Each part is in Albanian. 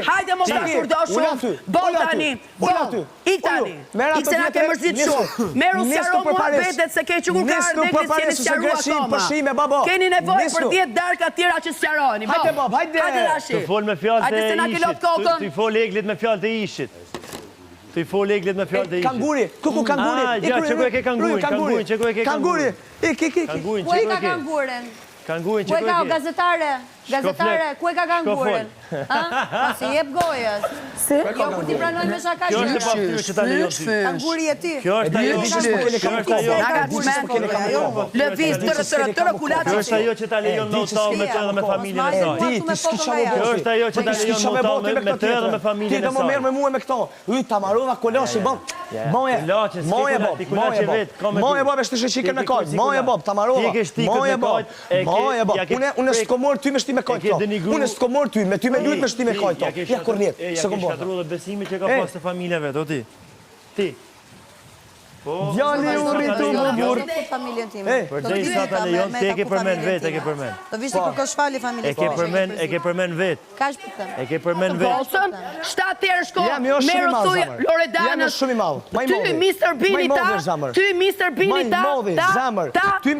Hajde mo ka shurdo Bo tani. Ik tani. Ik se na ke mërzit shumë. Meru sjaron mua vetet se ke që kur ka ardekli si në sjaru akoma. Keni nevoj për 10 darka tjera që sjaroni. Hajde Bob, hajde. Hajde Rashi. Të fol me fjallë Hajde se na ke lot kokën. Të fol eglit me fjallë të ishit. Të fol eglit me fjallë të ishit. Kanguri, kuku kanguri. Ja, që ku e ke kangurin, kangurin, që ku e ke kangurin. Kanguri, Ku e ka kangurin? Kangurin, Ku që e ka gazetare? Gazetare, ku e ka kangurin? Si jep gojës. Jo, kur ti pranoj me shaka Kjo është gjëra. pa ftyrë që ta lejon ty. Kanguri e ti. Kjo është ajo. Kjo është ajo. Lëviz tërë kulatë. Kjo është ajo që ta lejon në utall me të edhe me familjen e saj. Kjo është ajo që ta lejon në utall me të edhe me familjen e saj. Ti do më merr me mua me këto. Ta marrova kolashi Bob. Moje Bob, është të shikën me kojt. Moje Bob, ta marrova. Moje Bob. Moje Bob. Unë s'ko mor ty me shti me kojt këto. Unë s'ko mor ty, me ty me lut me shti me kojt këto. Ja kornet. Ja ke shkatruar dhe besimi që ka pas të familja vetë, o ti? Ti? Djali u rritu më burë. Familjen time. Përdej sa ta lejon, ti e ke përmen vetë, e ke përmen. Do vishë kërko shfali familjen time. E ke përmen vetë. Ka shpëtëm. E ke përmen vetë. Bosën, 7 herë shko, Jam jo shumë i Meru madh, thuj zamër. Loredanës. Jam jo shumë i madh. Ty Mr. Bini ta, ty Mr. Bini ta, Ty Mr.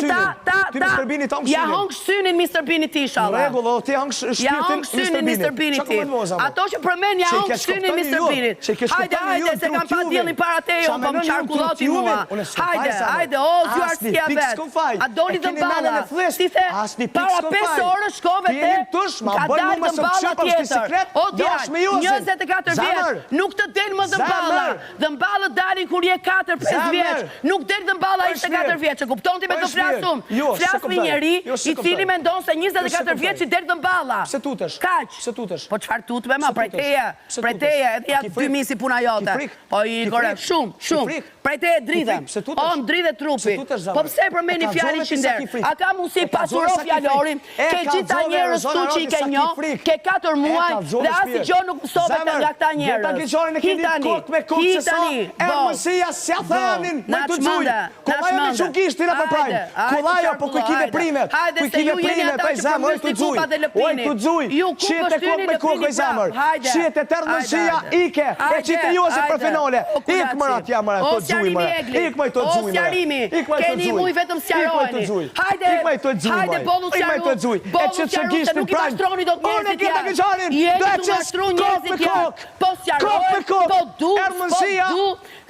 Bini ta unë synin. Ty Mr. Bini ta unë synin. Ja hongë synin Mr. Bini ti, shala. Regullo, ti hongë Ja shpirtin hongë synin Mr. Bini ti. Ato që përmen ja hongë synin Mr. Bini. Hajde, se kam pa djelin para tejo, pa më qarkulloti mua. Hajde, o, zjuar s'kja vetë. A doli dhe bala. Si the, para 5 orë shkove te, ka dalë dhe bala tjetër. O, djallë, 24 vjetë, nuk të delë më dhe bala. Dhe bala dalin kur je 4-5 vjetë. Nuk delë dhe bala ishte 4 vjetë. Që kupton ti me të flasum. Flas me njeri, i cili me ndonë se 24 vjetë që delë dhe bala. Se tutesh. Kaq. Se tutesh. Po qëfar tutve ma, prejteje, edhe ja 2000 si puna jote. Po i kore, shumë. Prejteje dridhe. O, më dridhe trupi. Po pse përmeni fjallin qinder? A ka mundësi pasuro fjallorin, ke gjitha njerës tu që i ke njo, ke 4 muaj, dhe asi gjo nuk mësovet nga këta njerës. Hitani, Ermësia se a thanin, më të gjuj. Kollajo me që kishti në përprajnë. Kollajo, po kuj kime primet. Kuj kime primet, oj zemër, oj të gjuj. Oj të gjuj. Qiet e kok me kok, oj zemër. Qiet e tërmësia, ike. E qiet e jose për finale. Ik mëra tja mëra, të gjuj mëra. Ik mëj të gjuj mëra. Keni muj vetëm sjarojni. Hajde, bolu sjaru. Bolu sjaru se nuk i pashtroni do të njerëzit janë. Jeni të mashtru njerëzit janë. Po sjaroj, po du,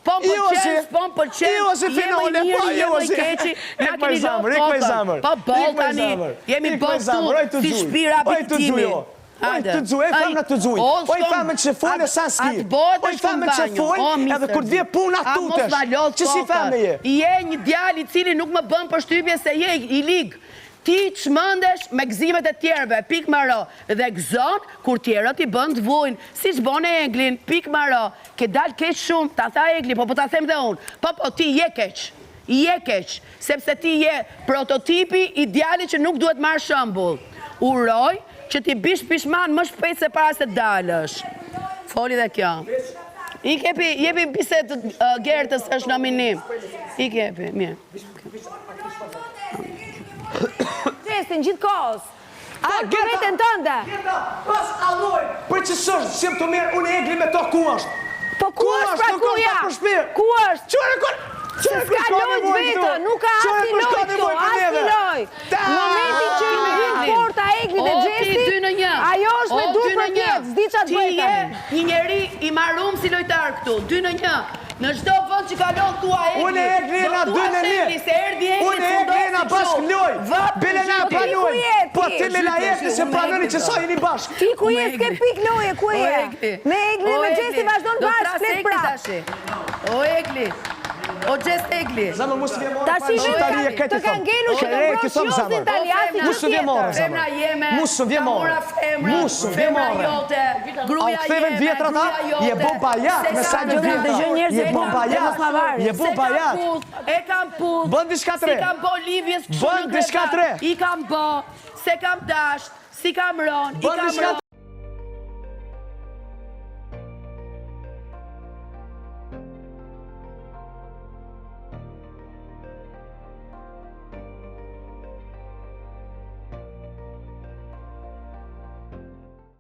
po më përqenës, po më përqenës, jemi njëri, jemi keqi, na keni do kokën. Po bol tani, jemi bol tu, si shpira bitimi. Oj të gjuj, oj famë në të gjuj. Oj famë që folë sa s'ki. Oj famë që folë, edhe kur t'vje puna tutesh. Që si famë je? Je një djali cili nuk më bën përshtypje se je i ligë. Ti çmendesh me gëzimet e tjerëve, pik maro, dhe gëzon kur tjerët i bën të vujnë, si që bën e Eglin, pik maro, ke dalë keq shumë, ta tha Egli, po ta them dhe unë, po ti je keq, sepse ti je prototipi i djali që nuk duhet marrë shembull. Uroj që ti bish pishman më shpejt se para se dalësh. Foli dhe kjo. I jepi biset Gertës është nominim. I kepi, mirë. Qesin gjithë kohës. A gëreten tënde. Gerta, pas alloj, për që sështë, si më të mirë, unë e Egli me to ku është. Po ku është pra kuja? Ku është? Se s'ka lojt vetë, nuk ka asni lojt këto, asni lojt. Momenti që i me gjithë porta Egli dhe Gjesti, ajo është me dur për tjetë, zdi qatë bëjtani. Ti je një njeri i marum si lojtar këtu, 2-1. Në çdo vend që kalon tua Egli. Unë e Egli na 2-1. Unë e Egli na bashkë loj. Bile na pranoj. Po ti me la Egli se pranoni që sa jeni bashkë. Ti ku je s'ke pik loje, ku je? Me Egli dhe me Gjesti vazhdon bashkë, flet prap. O Egli. O Gjest Egli. Zamë mos vjen morë. Tash të kanë ngelu që të broshiosin italiasi gjithë Mos vjen morë. Femra jeme. Mos vjen morë. Mos vjen morë. Gruaja jeme. Vjetra ta, je bo bajak me sa një vjetra. Je bo bajak. Je bo bajak. E kam put. Bën diçka tre. Si kam bo Livjes. Bën diçka tre. I kam bo. Se kam dasht. Si kam ron. I kam ron.